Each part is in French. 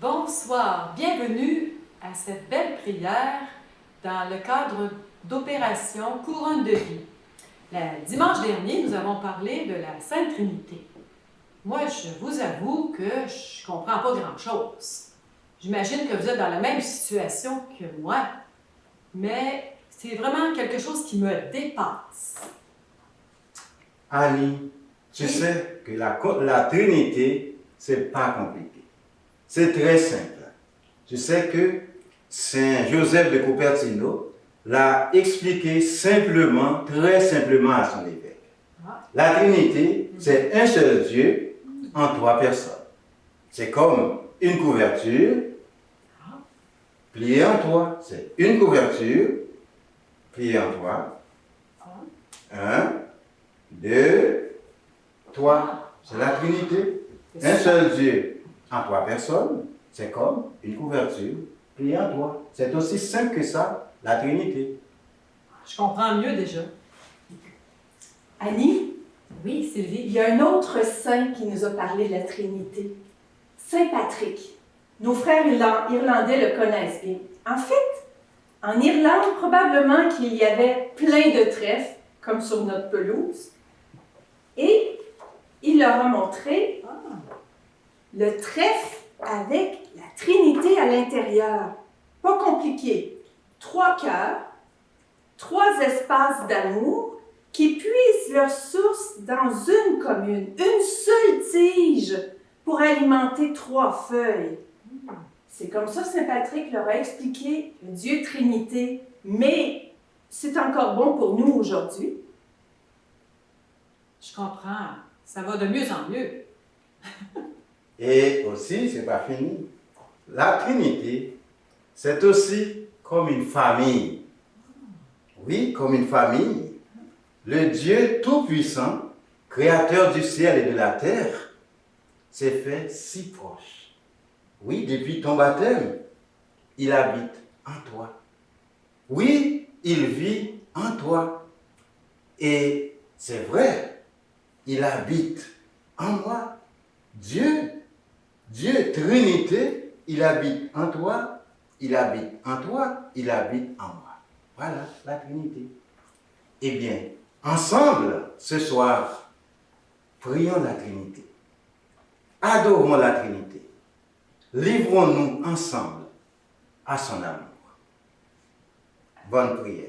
Bonsoir, bienvenue à cette belle prière dans le cadre d'opération Couronne de vie. Le dimanche dernier, nous avons parlé de la Sainte Trinité. Moi, je vous avoue que je ne comprends pas grand-chose. J'imagine que vous êtes dans la même situation que moi, mais c'est vraiment quelque chose qui me dépasse. Annie, tu sais que la Trinité, c'est pas compliqué. C'est très simple. Je sais que Saint Joseph de Cupertino l'a expliqué simplement, très simplement à son évêque. La Trinité, c'est un seul Dieu en trois personnes. C'est comme une couverture pliée en trois. C'est une couverture pliée en trois. Un, deux, trois. C'est la Trinité. Un seul Dieu en trois personnes, c'est comme une couverture pliée en trois. C'est aussi simple que ça, la Trinité. Je comprends mieux déjà. Annie, Oui, Sylvie. il y a un autre saint qui nous a parlé de la Trinité. Saint Patrick. Nos frères irlandais le connaissent bien. En fait, en Irlande, probablement qu'il y avait plein de trèfles, comme sur notre pelouse. Et il leur a montré le trèfle avec la Trinité à l'intérieur. Pas compliqué. 3 cœurs, 3 espaces d'amour qui puisent leur source dans une commune, une seule tige pour alimenter 3 feuilles. C'est comme ça Saint Patrick leur a expliqué le Dieu Trinité, mais c'est encore bon pour nous aujourd'hui. Je comprends. Ça va de mieux en mieux. Et aussi, c'est pas fini. La Trinité, c'est aussi comme une famille. Oui, comme une famille. Le Dieu Tout-Puissant, Créateur du ciel et de la terre, s'est fait si proche. Oui, depuis ton baptême, il habite en toi. Oui, il vit en toi. Et c'est vrai, il habite en moi. Dieu Trinité, il habite en toi, il habite en toi, il habite en moi. Voilà la Trinité. Eh bien, ensemble, ce soir, prions la Trinité. Adorons la Trinité. Livrons-nous ensemble à son amour. Bonne prière.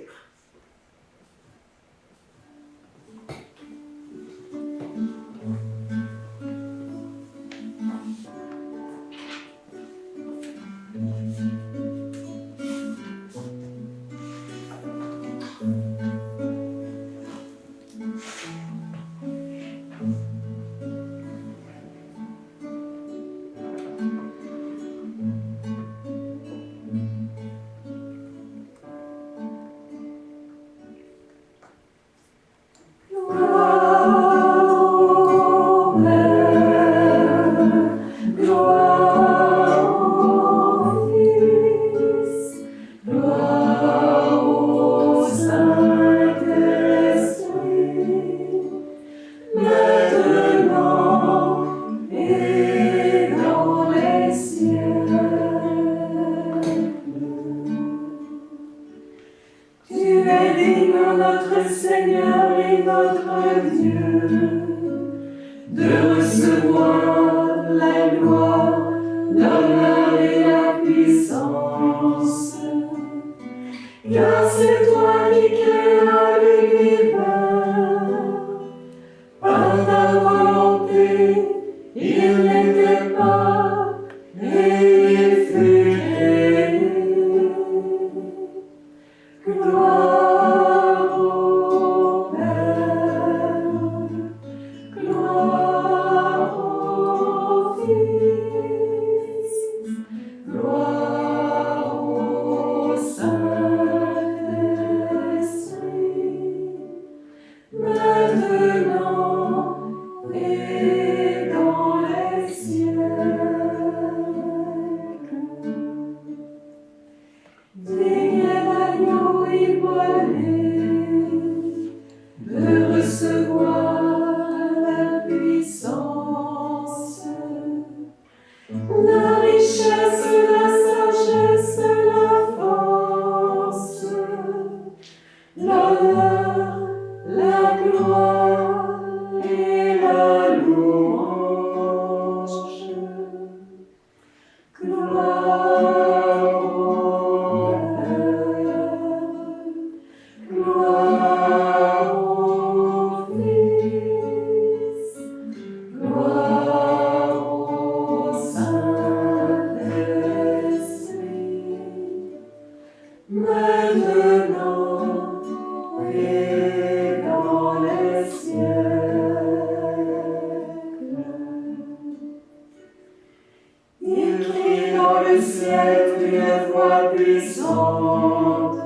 le ciel d'une voix puissante.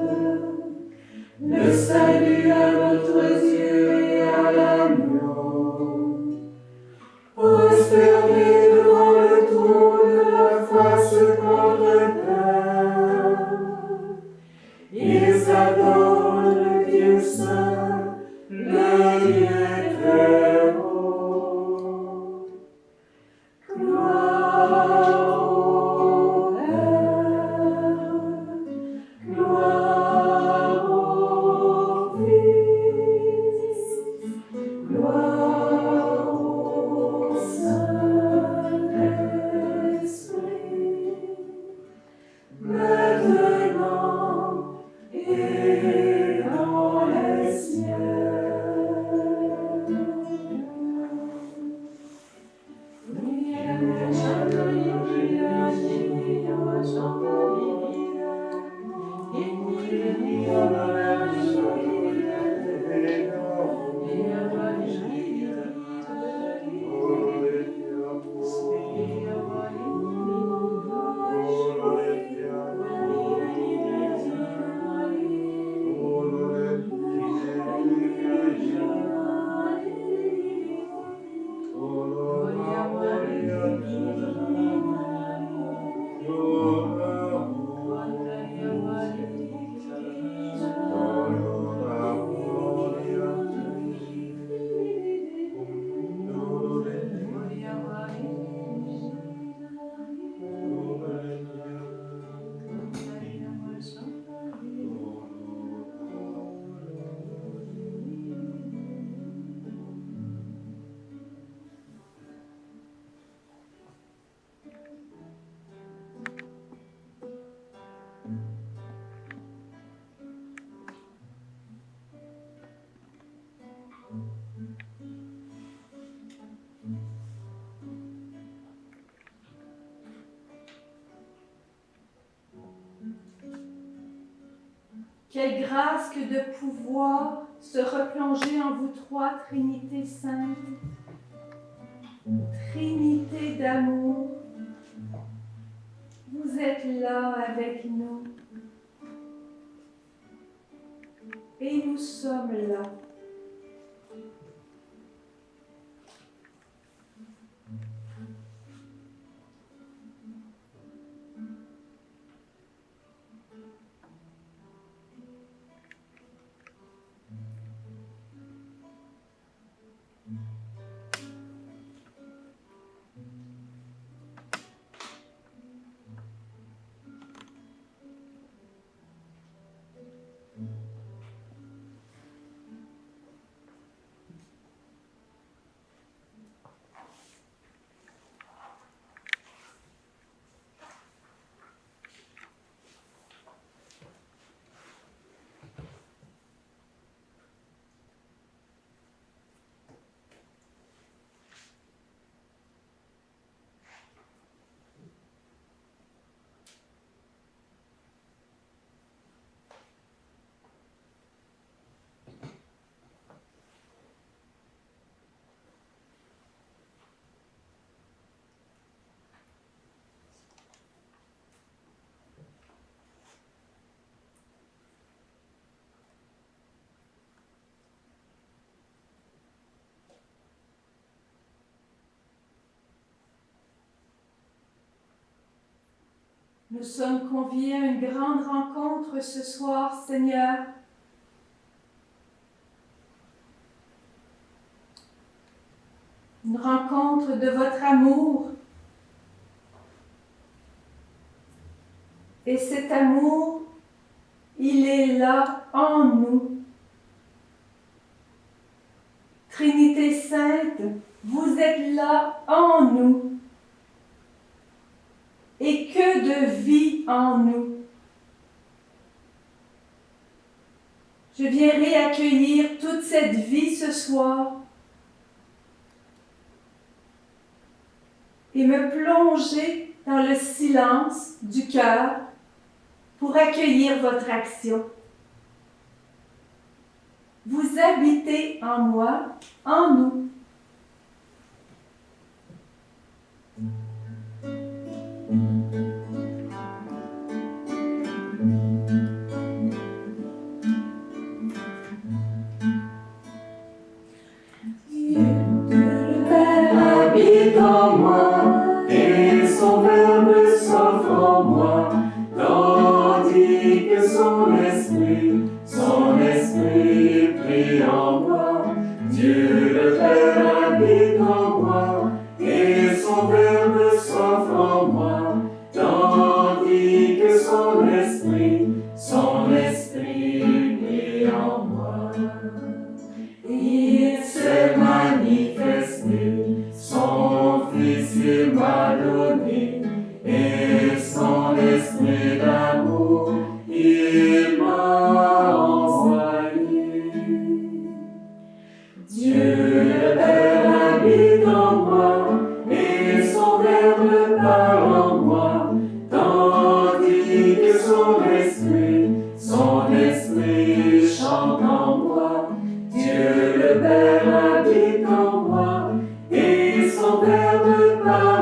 Le salut à notre Dieu et à l'agneau. Prosternés devant le trône de la face contre terre, ils adorent le Dieu saint, le Dieu très haut. Gloire au Père, gloire au Fils, gloire au Saint-Esprit, maintenant et dans les cieux. Quelle grâce que de pouvoir se replonger en vous trois, Trinité sainte, Trinité d'amour. Vous êtes là avec nous et nous sommes là. Nous sommes conviés à une grande rencontre ce soir, Seigneur. Une rencontre de votre amour. Et cet amour, il est là en nous. Trinité sainte, vous êtes là en nous. Et que de vie en nous. Je viens réaccueillir toute cette vie ce soir et me plonger dans le silence du cœur pour accueillir votre action. Vous habitez en moi, en nous.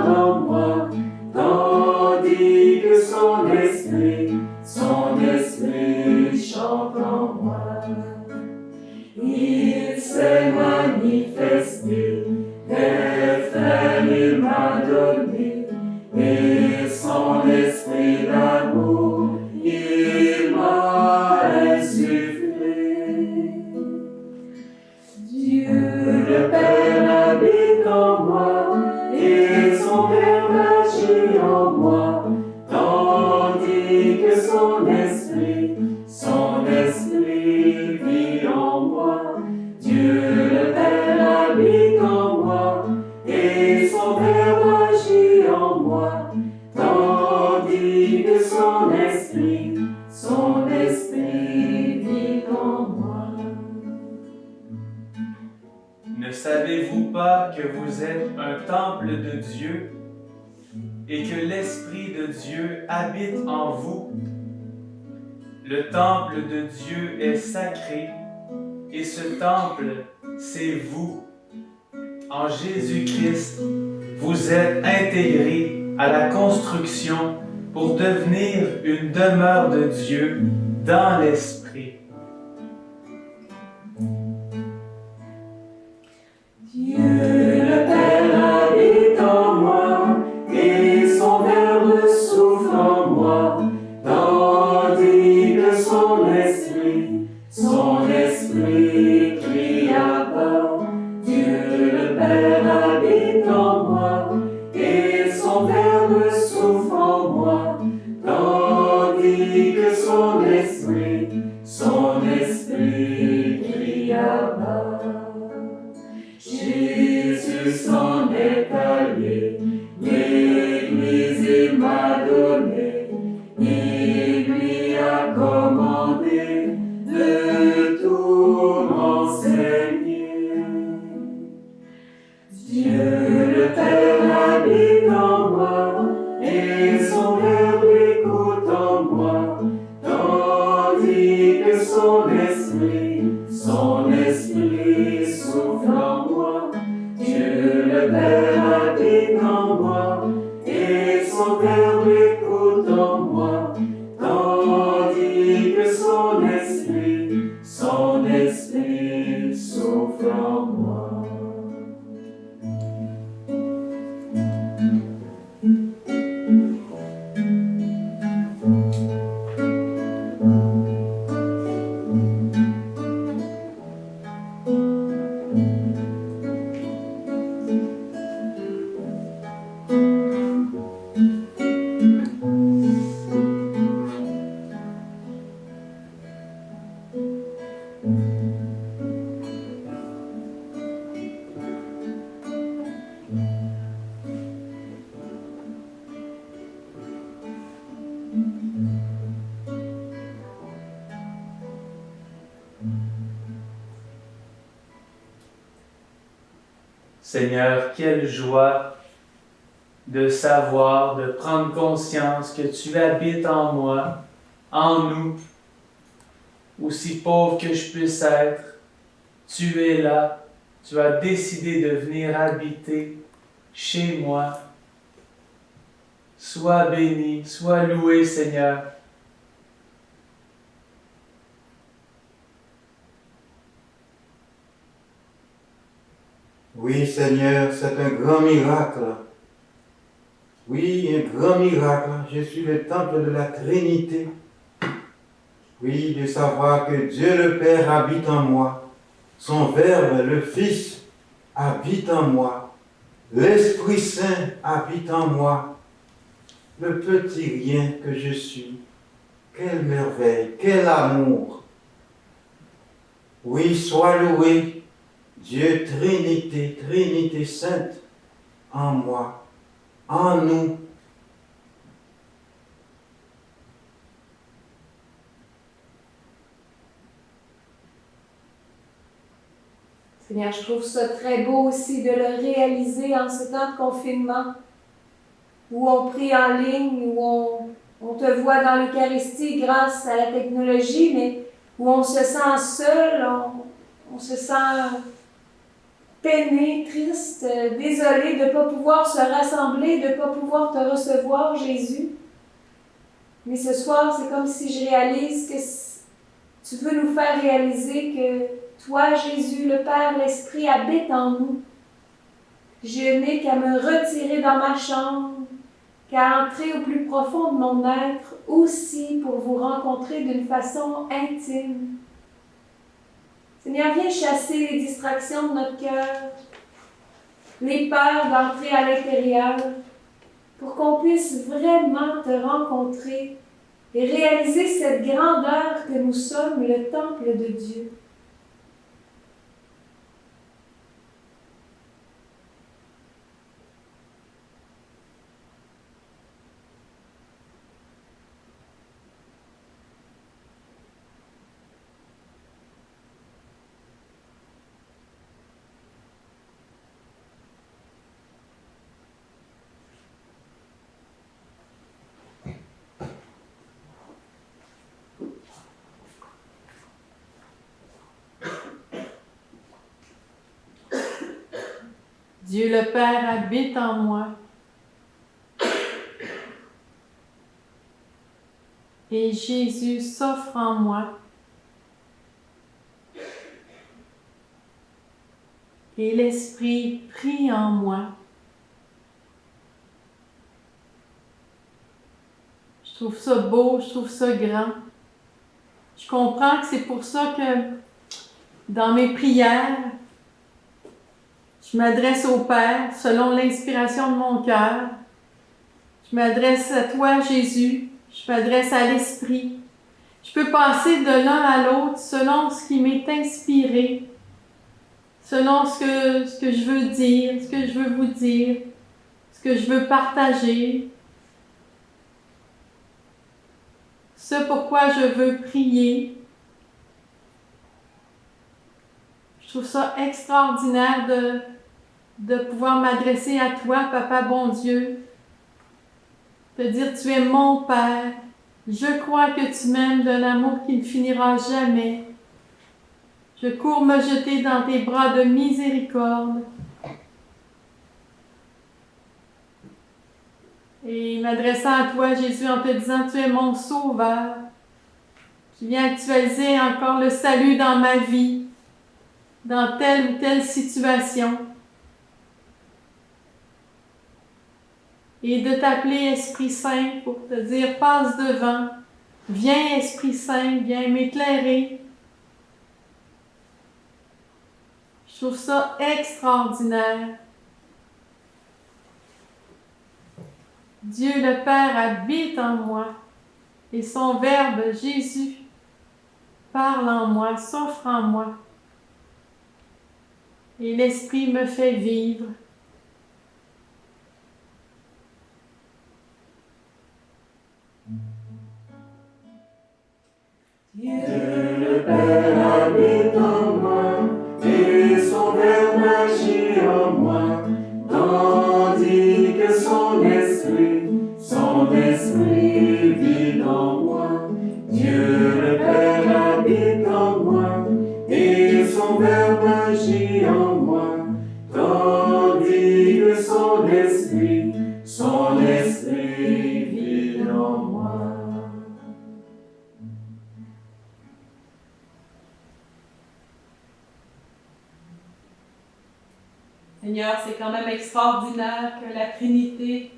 demeure en moi, tandis que son esprit chante en moi. Il s'est manifesté, des frères il m'a donné, et son esprit d'amour il m'a insufflé. Dieu le Père habite en moi, et son Verbe agit en moi, tandis que son esprit vit en moi. Dieu le Père habite en moi, et son Verbe agit en moi, tandis que son esprit vit en moi. Ne savez-vous pas que vous êtes un temple de Dieu et que l'Esprit de Dieu habite en vous? Le temple de Dieu est sacré et ce temple, c'est vous. En Jésus-Christ, vous êtes intégrés à la construction pour devenir une demeure de Dieu dans l'Esprit. Dieu le Père habite en moi, et son Verbe souffle en moi, tandis que son esprit crie à bas. Dieu le Père habite en moi, et son Verbe souffle en moi, tandis que son esprit crie à bas. Jésus s'en est allé, l'Église il m'a donné, il lui a commandé de tout m'enseigner. Dieu le Père habite en moi, et son Verbe écoute en moi, tandis que son esprit souffle en moi. Dieu le Père habite en moi, et son Verbe écoute en moi, tandis que son esprit souffle en moi. Seigneur, quelle joie de savoir, de prendre conscience que tu habites en moi, en nous, aussi pauvre que je puisse être. Tu es là, tu as décidé de venir habiter chez moi. Sois béni, sois loué, Seigneur. Oui, Seigneur, c'est un grand miracle. Oui, un grand miracle. Je suis le temple de la Trinité. Oui, de savoir que Dieu le Père habite en moi. Son Verbe, le Fils, habite en moi. L'Esprit Saint habite en moi. Le petit rien que je suis. Quelle merveille, quel amour. Oui, sois loué, Dieu Trinité, Trinité Sainte, en moi, en nous. Seigneur, je trouve ça très beau aussi de le réaliser en ce temps de confinement, où on prie en ligne, où on te voit dans l'Eucharistie grâce à la technologie, mais où on se sent seul, on se sent peinés, tristes, désolés de ne pas pouvoir se rassembler, de ne pas pouvoir te recevoir, Jésus. Mais ce soir, c'est comme si je réalise que tu veux nous faire réaliser que toi, Jésus, le Père, l'Esprit habite en nous. Je n'ai qu'à me retirer dans ma chambre, qu'à entrer au plus profond de mon être, aussi pour vous rencontrer d'une façon intime. Seigneur, viens chasser les distractions de notre cœur, les peurs d'entrer à l'intérieur, pour qu'on puisse vraiment te rencontrer et réaliser cette grandeur que nous sommes, le temple de Dieu. Dieu le Père habite en moi. Et Jésus s'offre en moi. Et l'Esprit prie en moi. Je trouve ça beau, je trouve ça grand. Je comprends que c'est pour ça que dans mes prières, je m'adresse au Père selon l'inspiration de mon cœur. Je m'adresse à toi, Jésus. Je m'adresse à l'Esprit. Je peux passer de l'un à l'autre selon ce qui m'est inspiré, selon ce que je veux dire, ce que je veux vous dire, ce que je veux partager, ce pourquoi je veux prier. Je trouve ça extraordinaire de pouvoir m'adresser à toi, Papa bon Dieu, te dire tu es mon Père, je crois que tu m'aimes d'un amour qui ne finira jamais. Je cours me jeter dans tes bras de miséricorde. Et m'adressant à toi, Jésus, en te disant tu es mon Sauveur, qui viens actualiser encore le salut dans ma vie, dans telle ou telle situation. Et de t'appeler Esprit Saint pour te dire passe devant, viens Esprit Saint, viens m'éclairer. Je trouve ça extraordinaire. Dieu le Père habite en moi et son Verbe Jésus parle en moi, s'offre en moi. Et l'Esprit me fait vivre. Dieu le Père habite en moi, et son Verbe agit en moi, tandis que son esprit vit en moi. Dieu le Père habite en moi, et son Verbe agit en moi, tandis que son esprit vit en moi. Seigneur, c'est quand même extraordinaire que la Trinité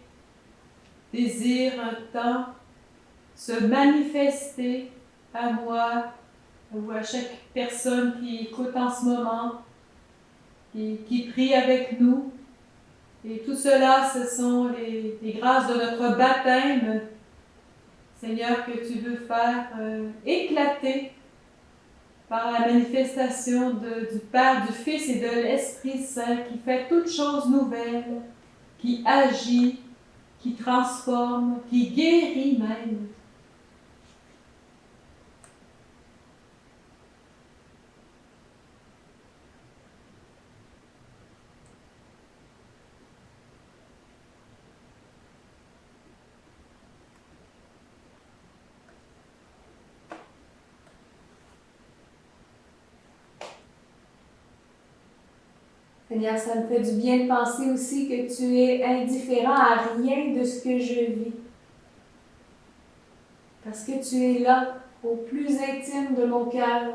désire un temps se manifester à moi ou à chaque personne qui écoute en ce moment, qui prie avec nous. Et tout cela, ce sont les grâces de notre baptême, Seigneur, que tu veux faire éclater par la manifestation du Père, du Fils et de l'Esprit Saint, qui fait toutes choses nouvelles, qui agit, qui transforme, qui guérit même. Seigneur, ça me fait du bien de penser aussi que tu es indifférent à rien de ce que je vis. Parce que tu es là, au plus intime de mon cœur.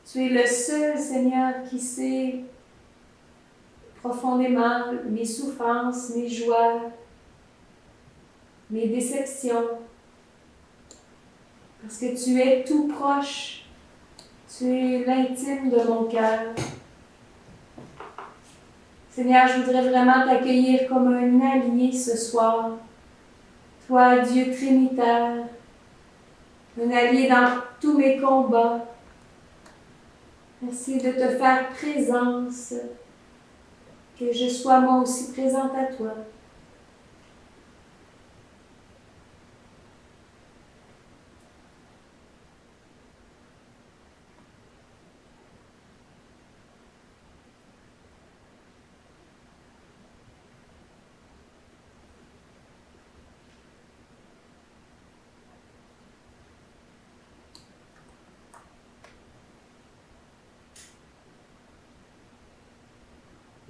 Tu es le seul, Seigneur, qui sait profondément mes souffrances, mes joies, mes déceptions. Parce que tu es tout proche. Tu es l'intime de mon cœur. Seigneur, je voudrais vraiment t'accueillir comme un allié ce soir. Toi, Dieu Trinitaire, un allié dans tous mes combats. Merci de te faire présence, que je sois moi aussi présente à toi.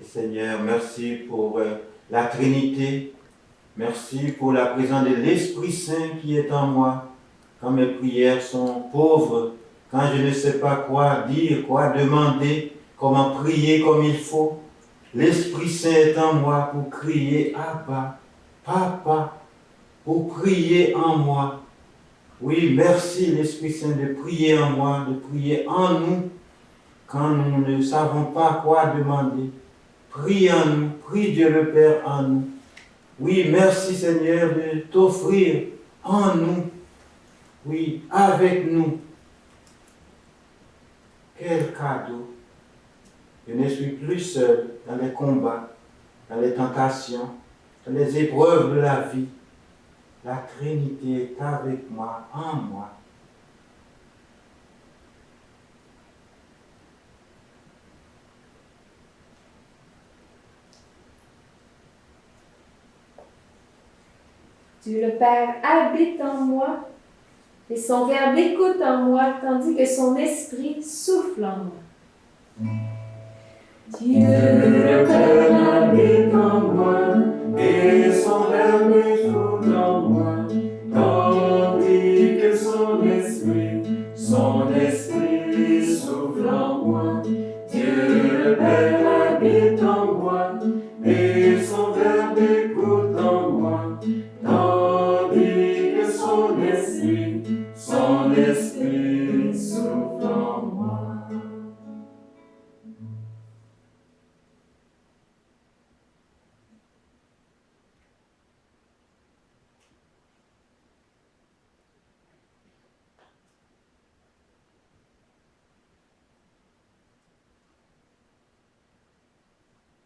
Seigneur, merci pour la Trinité. Merci pour la présence de l'Esprit Saint qui est en moi. Quand mes prières sont pauvres, quand je ne sais pas quoi dire, quoi demander, comment prier comme il faut, l'Esprit Saint est en moi pour crier Abba, Papa, pour prier en moi. Oui, merci l'Esprit Saint de prier en moi, de prier en nous, quand nous ne savons pas quoi demander. Prie en nous, prie Dieu le Père en nous. Oui, merci Seigneur de t'offrir en nous, oui, avec nous. Quel cadeau! Je ne suis plus seul dans les combats, dans les tentations, dans les épreuves de la vie. La Trinité est avec moi, en moi. Dieu le Père habite en moi et son Verbe écoute en moi, tandis que son esprit souffle en moi. Dieu le Père habite en moi et son Verbe écoute en moi, tandis que son esprit souffle en moi. Dieu le Père habite en moi et son Verbe écoute en moi. Tandis que son esprit souffle en moi.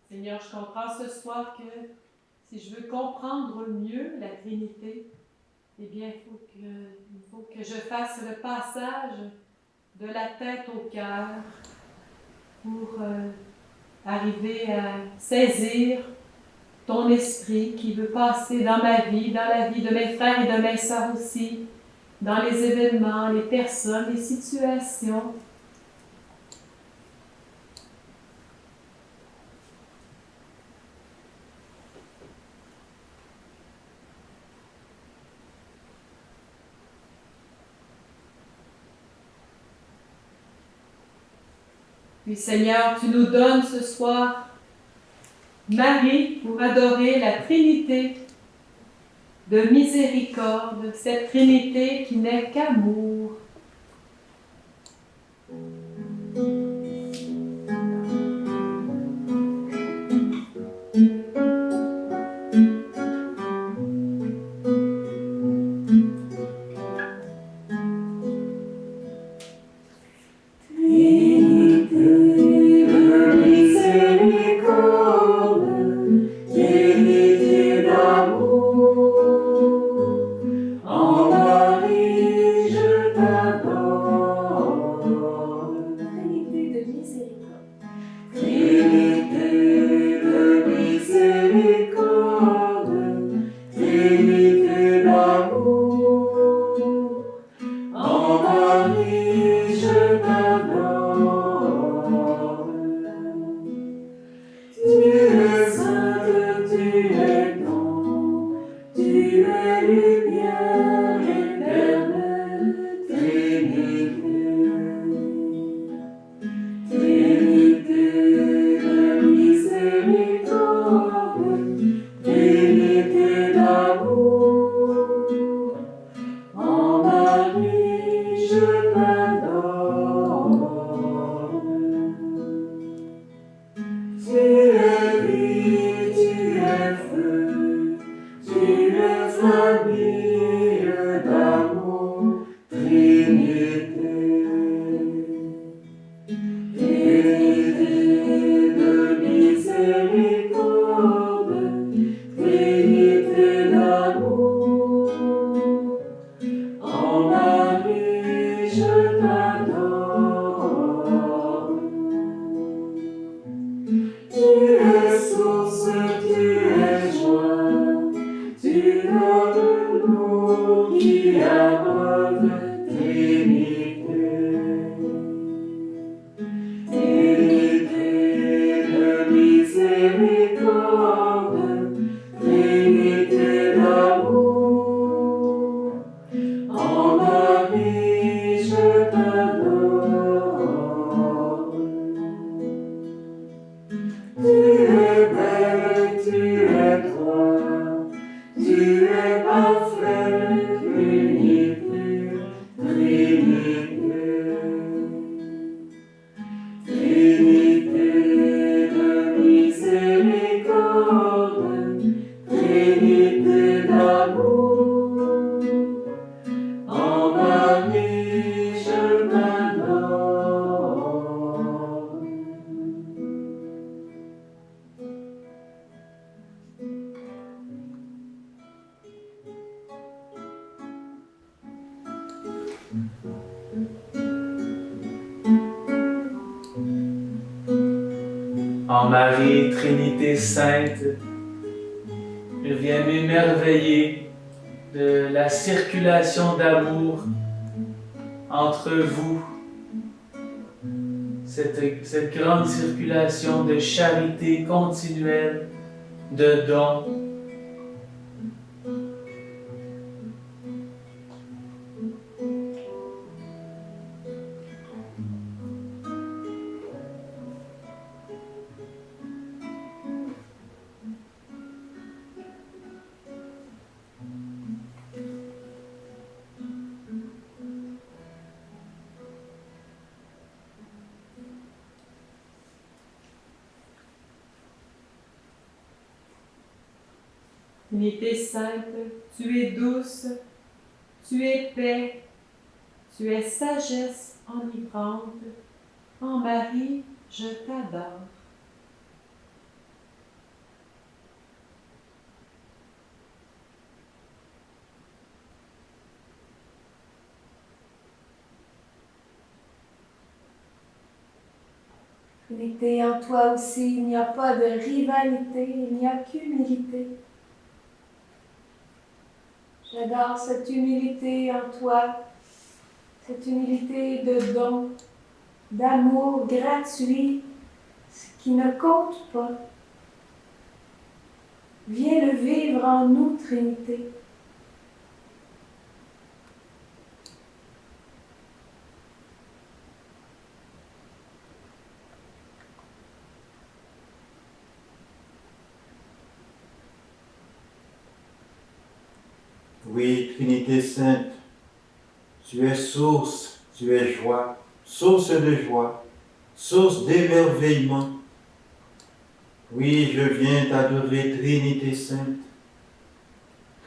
Seigneur, je comprends ce soir que si je veux comprendre mieux la Trinité, eh bien, il faut que je fasse le passage de la tête au cœur pour arriver à saisir ton esprit qui veut passer dans ma vie, dans la vie de mes frères et de mes sœurs aussi, dans les événements, les personnes, les situations. Puis Seigneur, tu nous donnes ce soir Marie pour adorer la Trinité de miséricorde, cette Trinité qui n'est qu'amour. En Marie, je t'aime. lumière éternelle, Trinité. Trinité de miséricorde, Trinité d'amour, en Marie je t'adore. Tu es vie, tu es feu, tu es famille d'amour, Trinité. Trinité de miséricorde, Trinité d'amour, en Marie je t'adore. Tu es source, tu es joie, tu donnes l'eau qui abreuve, Trinité. Trinité de miséricorde, Trinité d'amour, en Marie je t'adore. Tu es belle, tu es toi, tu es parfaite, unité, Trinité. Trinité de miséricorde, Trinité d'amour, en Marie je t'adore. En Marie, Trinité Sainte, je viens m'émerveiller de la circulation d'amour entre vous, cette grande circulation de charité continuelle, de dons. Trinité sainte, tu es douce, tu es paix, tu es sagesse enivrante. En Marie, je t'adore. Trinité, en toi aussi, il n'y a pas de rivalité, il n'y a qu'humilité. J'adore cette humilité en toi, cette humilité de don, d'amour gratuit, ce qui ne compte pas. Viens le vivre en nous, Trinité. Oui, Trinité Sainte, tu es source, tu es joie, source de joie, source d'émerveillement. Oui, je viens t'adorer, Trinité Sainte.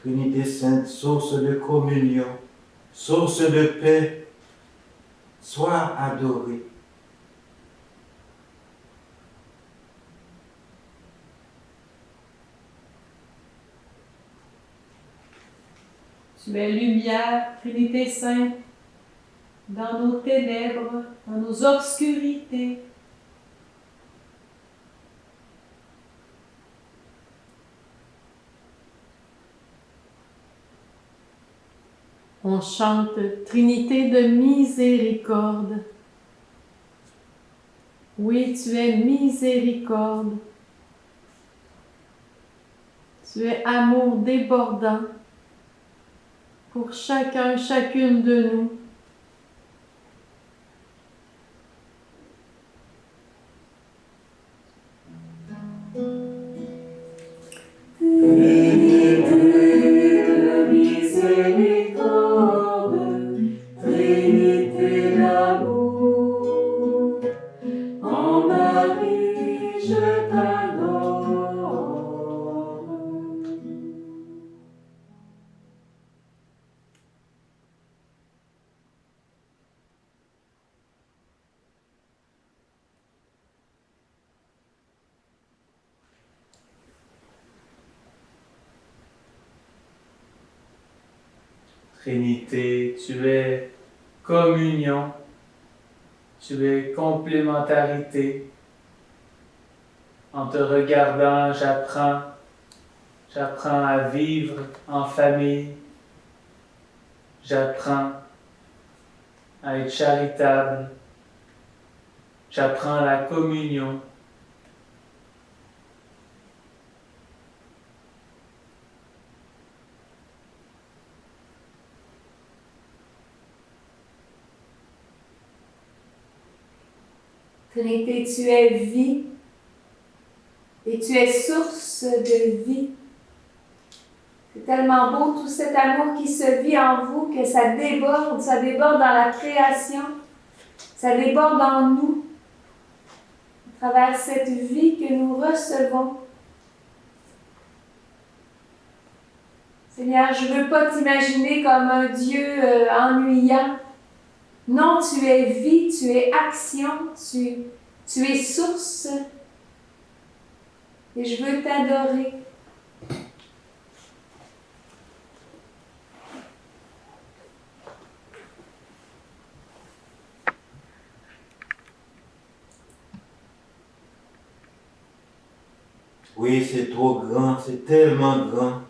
Trinité Sainte, source de communion, source de paix, sois adorée. Tu es lumière, Trinité sainte, dans nos ténèbres, dans nos obscurités. On chante Trinité de miséricorde. Oui, tu es miséricorde. Tu es amour débordant. pour chacun, chacune de nous. Trinité de miséricorde, Trinité d'amour, en Marie je t'adore. Trinité, tu es communion, tu es complémentarité. En te regardant, j'apprends à vivre en famille, j'apprends à être charitable, j'apprends la communion. Trinité, tu es vie et tu es source de vie. C'est tellement beau tout cet amour qui se vit en vous que ça déborde dans la création, ça déborde en nous, à travers cette vie que nous recevons. Seigneur, je ne veux pas t'imaginer comme un Dieu ennuyant. Non, tu es vie, tu es action, tu es source. Et je veux t'adorer. Oui, c'est trop grand, c'est tellement grand.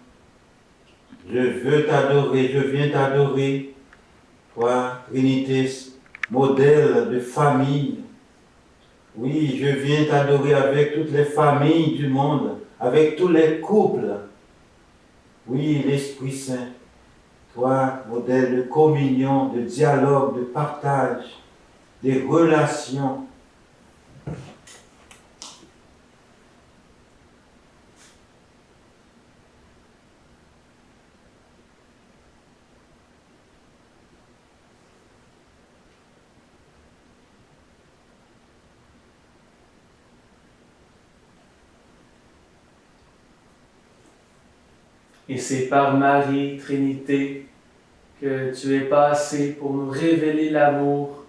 Je veux t'adorer, je viens t'adorer. Toi, Trinité, modèle de famille. Oui, je viens t'adorer avec toutes les familles du monde, avec tous les couples. Oui, l'Esprit Saint, toi, modèle de communion, de dialogue, de partage, des relations. Et c'est par Marie, Trinité, que tu es passé pour nous révéler l'amour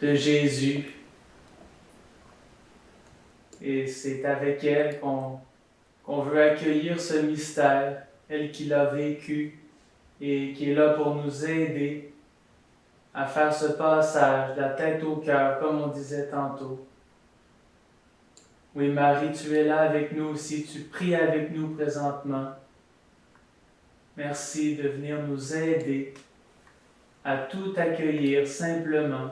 de Jésus. Et c'est avec elle qu'on veut accueillir ce mystère, elle qui l'a vécu et qui est là pour nous aider à faire ce passage de la tête au cœur, comme on disait tantôt. Oui, Marie, tu es là avec nous aussi, tu pries avec nous présentement. Merci de venir nous aider à tout accueillir simplement.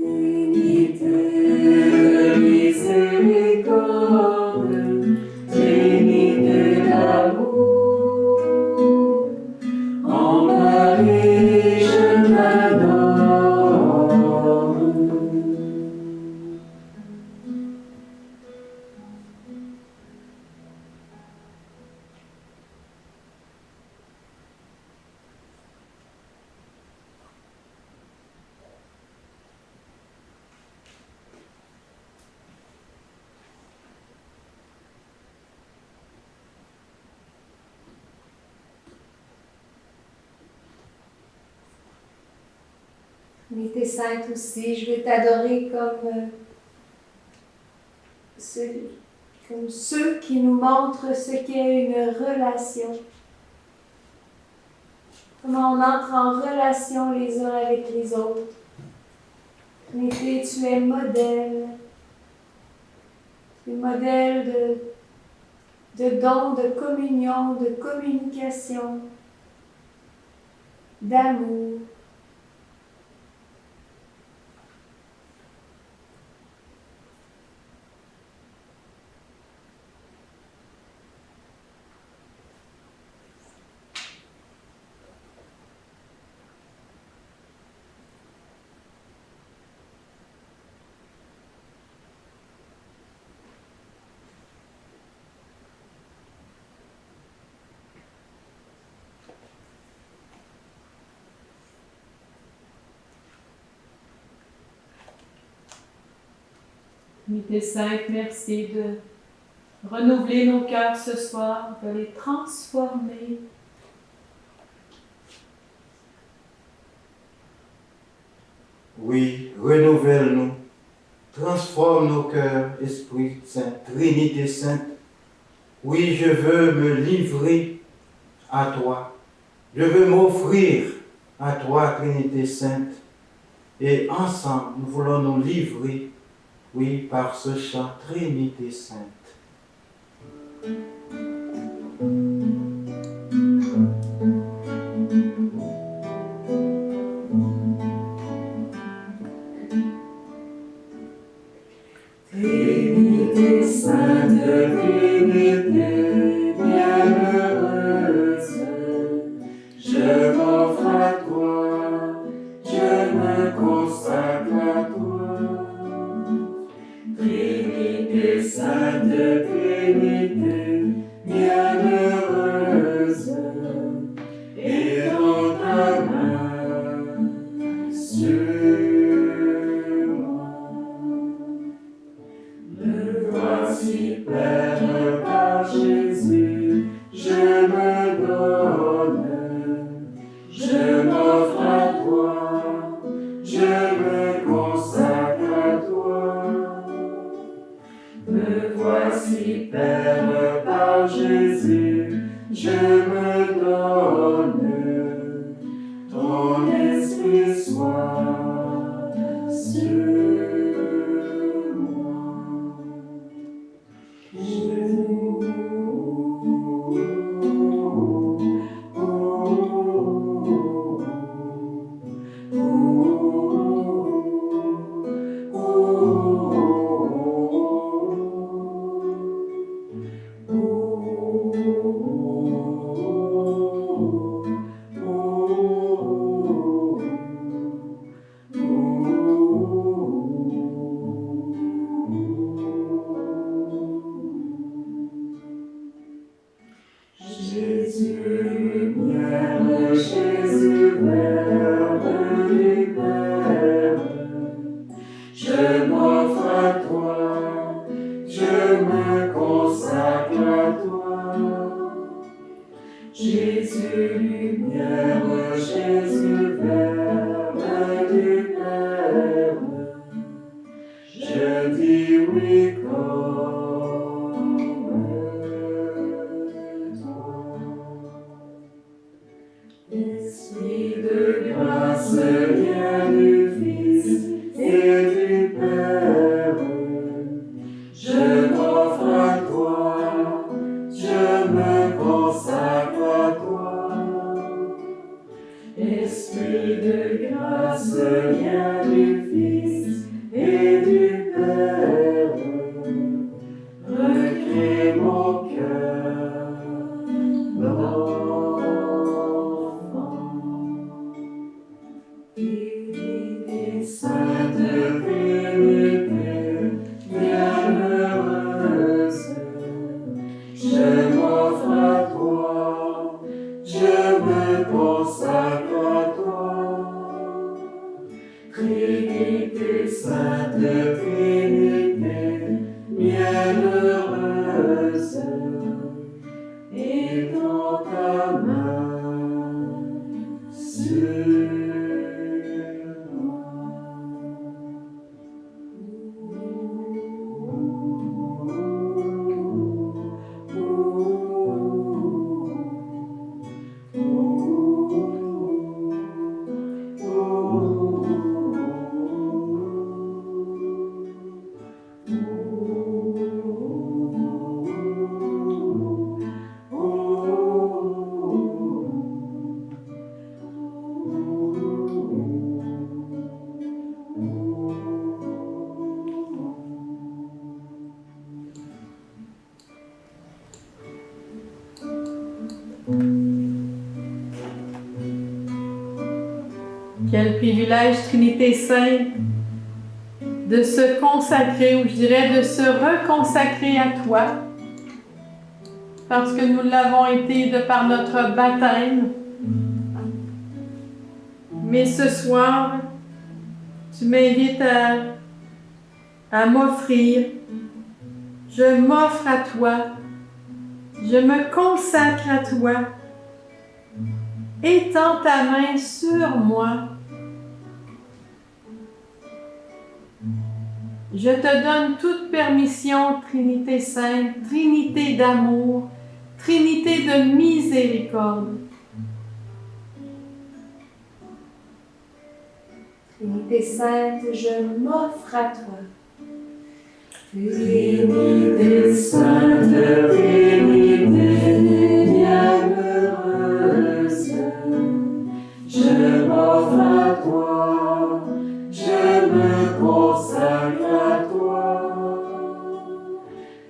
Trinité de miséricorde, Trinité d'amour, en Marie je t'adore. Trinité Sainte aussi, je vais t'adorer comme ceux qui nous montrent ce qu'est une relation. Comment on entre en relation les uns avec les autres. Trinité, tu es modèle. Tu es modèle de don, de communion, de communication, d'amour. Trinité Sainte, merci de renouveler nos cœurs ce soir, de les transformer. Oui, renouvelle-nous, transforme nos cœurs, Esprit Saint, Trinité Sainte. Oui, je veux me livrer à toi. Je veux m'offrir à toi, Trinité Sainte. Et ensemble, nous voulons nous livrer, oui, par ce chant Trinité Sainte. Trinité Sainte, Trinité bienheureuse, je m'offre à toi, je me consacre à toi. Trinité Sainte, Trinité bienheureuse, et dans ta main sur moi. Me voici, Père, par Jésus, je me donne, je m'offre à toi, je me consacre à toi. Me voici, Père, par Jésus, je me donne, ton esprit soit sur moi. Jésus, lumière, Jésus, Verbe du Père, je m'offre à toi, je me consacre à toi. Jésus, lumière, Jésus, Verbe du Père, je dis oui comme toi. Esprit de grâce, lien du Fils et du Père, je m'offre à toi, je me consacre à toi. Esprit de grâce, lien du Fils et du Père, recrée mon cœur d'enfant. Trinité Sainte, Trinité bienheureuse, je m'offre à toi, je me consacre à toi. Trinité Sainte, Trinité bienheureuse, et dans ta main sur moi. privilège, Trinité Sainte, de se consacrer, ou je dirais de se reconsacrer à toi, parce que nous l'avons été de par notre baptême. Mais ce soir, tu m'invites à m'offrir. Je m'offre à toi. Je me consacre à toi. Étends ta main sur moi. Je te donne toute permission, Trinité Sainte, Trinité d'amour, Trinité de miséricorde. Trinité Sainte, je m'offre à toi. Trinité Sainte, Trinité bienheureuse, je m'offre à toi, je me consacre à toi.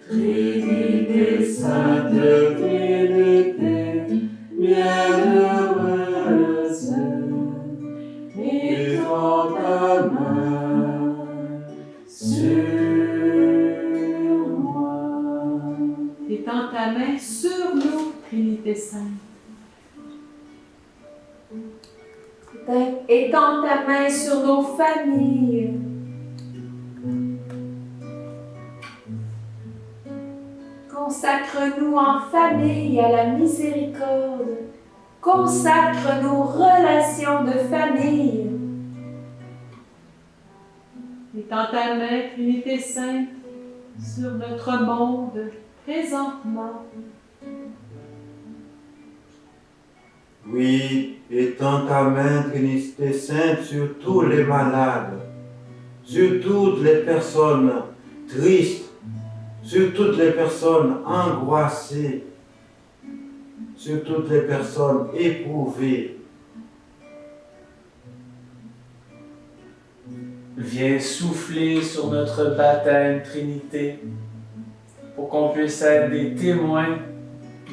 Trinité Sainte, Trinité bienheureuse, étends ta main sur moi. Étends ta main sur nous, Trinité Sainte. Étends ta main sur nos familles. Consacre-nous en famille à la miséricorde. Consacre nos relations de famille. Étends ta main, Trinité Sainte, sur notre monde présentement. Oui, étends ta main, Trinité Sainte, sur tous les malades, sur toutes les personnes tristes, sur toutes les personnes angoissées, sur toutes les personnes éprouvées. Viens souffler sur notre baptême, Trinité, pour qu'on puisse être des témoins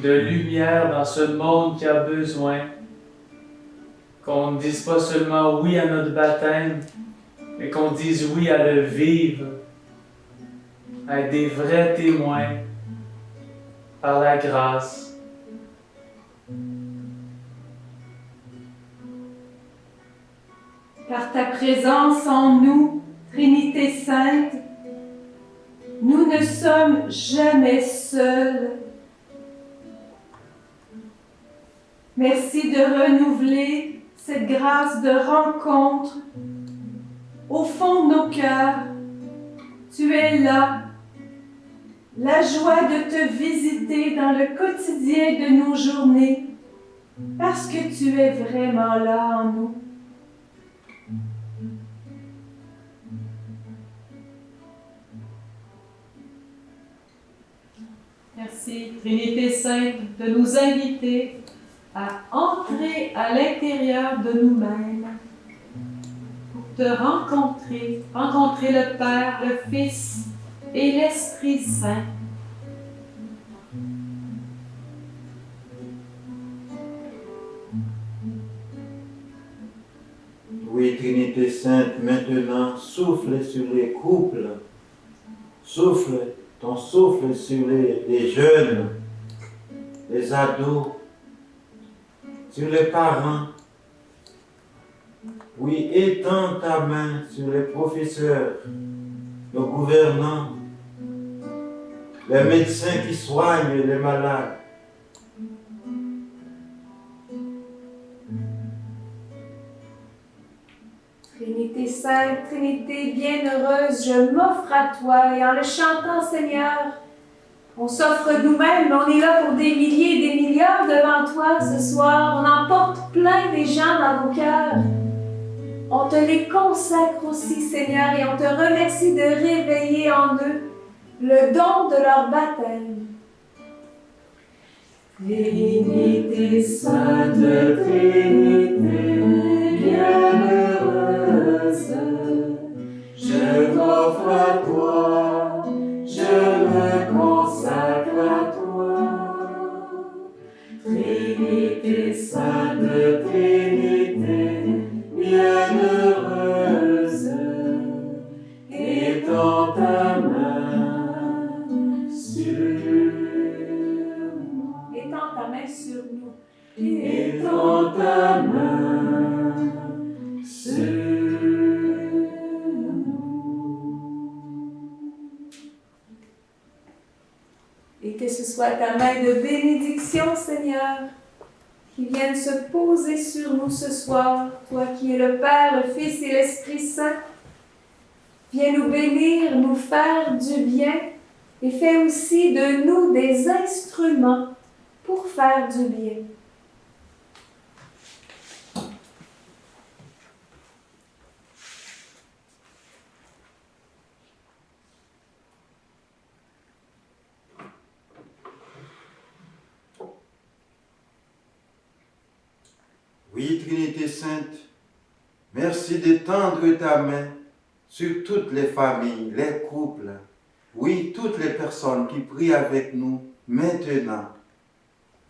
de lumière dans ce monde qui a besoin. Qu'on ne dise pas seulement oui à notre baptême, mais qu'on dise oui à le vivre, à être des vrais témoins par la grâce. Par ta présence en nous, Trinité Sainte, nous ne sommes jamais seuls. Merci de renouveler cette grâce de rencontre au fond de nos cœurs. Tu es là, la joie de te visiter dans le quotidien de nos journées, parce que tu es vraiment là en nous. Merci, Trinité Sainte, de nous inviter à entrer à l'intérieur de nous-mêmes pour te rencontrer, rencontrer le Père, le Fils et l'Esprit Saint. Oui, Trinité Sainte, maintenant, souffle sur les couples, souffle ton souffle sur les jeunes, les ados, sur les parents. Oui, étends ta main sur les professeurs, nos gouvernants, les médecins qui soignent les malades. Trinité Sainte, Trinité bienheureuse, je m'offre à toi et en le chantant, Seigneur, on s'offre nous-mêmes, mais on est là pour des milliers et des milliards devant toi ce soir. On en porte plein des gens dans nos cœurs. On te les consacre aussi, Seigneur, et on te remercie de réveiller en eux le don de leur baptême. Trinité Sainte, Trinité bienheureuse, je m'offre à toi, je me consacre à toi. Trinité Sainte, Trinité bienheureuse, soit ta main de bénédiction, Seigneur, qui vienne se poser sur nous ce soir, toi qui es le Père, le Fils et l'Esprit Saint. Viens nous bénir, nous faire du bien et fais aussi de nous des instruments pour faire du bien. Oui, Trinité Sainte, merci d'étendre ta main sur toutes les familles, les couples, oui, toutes les personnes qui prient avec nous maintenant.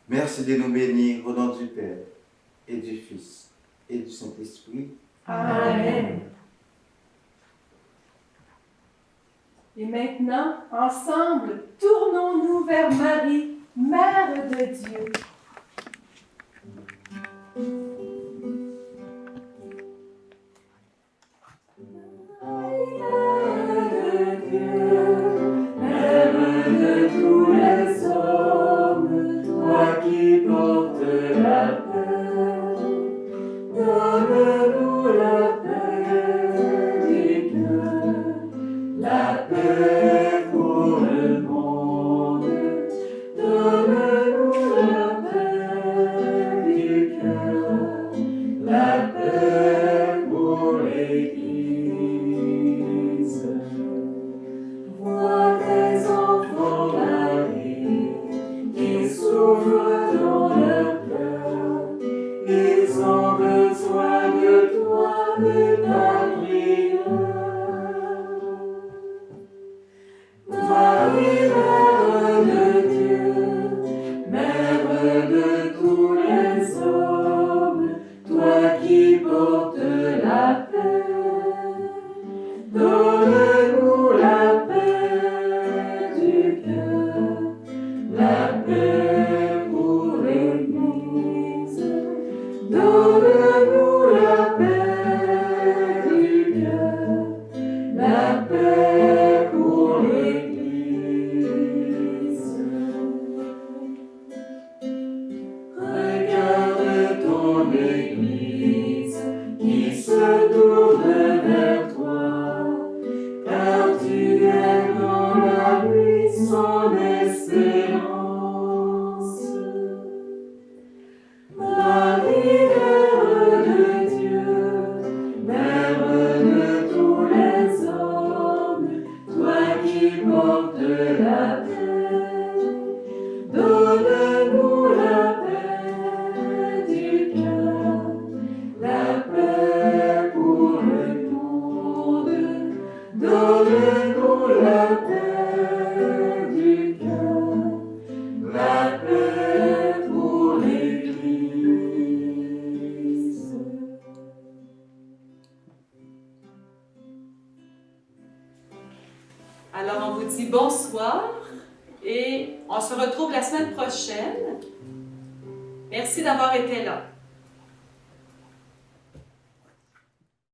Merci de nous bénir au nom du Père et du Fils et du Saint-Esprit. Amen. Et maintenant, ensemble, tournons-nous vers Marie, Mère de Dieu. Alors, on vous dit bonsoir et on se retrouve la semaine prochaine. Merci d'avoir été là.